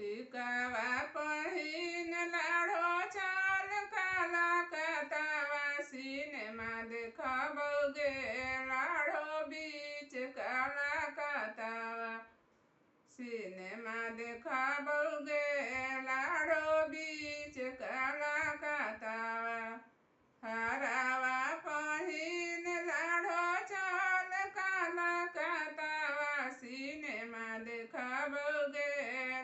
टिकावा पहिन लाडो चाल काला कतावा सिनेमा देखबौगे लाडो बीच काला कतावा सिनेमा देखबौगे लाडो बीच काला कतावा हरावा पहिन लाडो चाल काला कतावा सिनेमा देखबौगे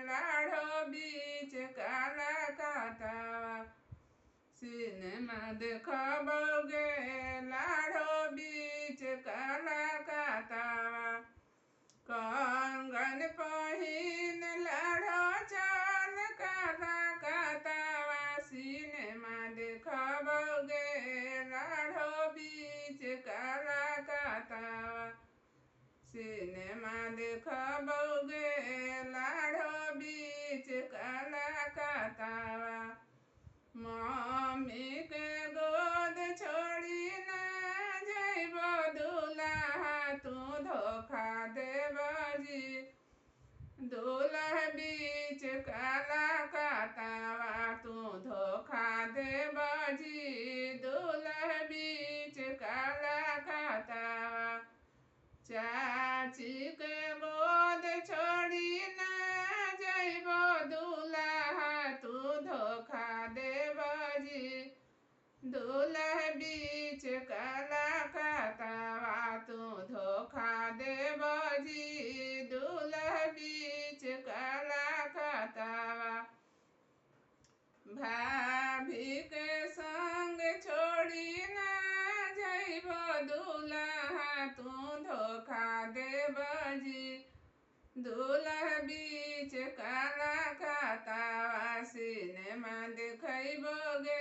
लाडो बीच काला कतावा सिनेमा देखबौगे लाडो बीच काला कतावा कंगन पहिन लाडो चाल काला कतावा सिनेमा देखबौगे लाडो बीच काला कतावा सिनेमा देखबौगे लाडो बीच काला कतावा मम्मी के गोद छोड़ी ना जइबो दुल्हा तू धोखा देबजी दुल्हा बीच काला कतावा तू धोखा देबजी दुल्हा बीच काला कतावा चाची के गोद छोड़ी ना जइबो दुल्हा तू धोखा देबजी दुल्हा बीच काला कतावा तू धोखा देबजी दुल्हा बीच काला कतावा भाभी के संग छोड़ी ना जइबो दुल्हा तू धोखा देबजी दुल्हा बीच काला कतावा सिनेमा देखबौगे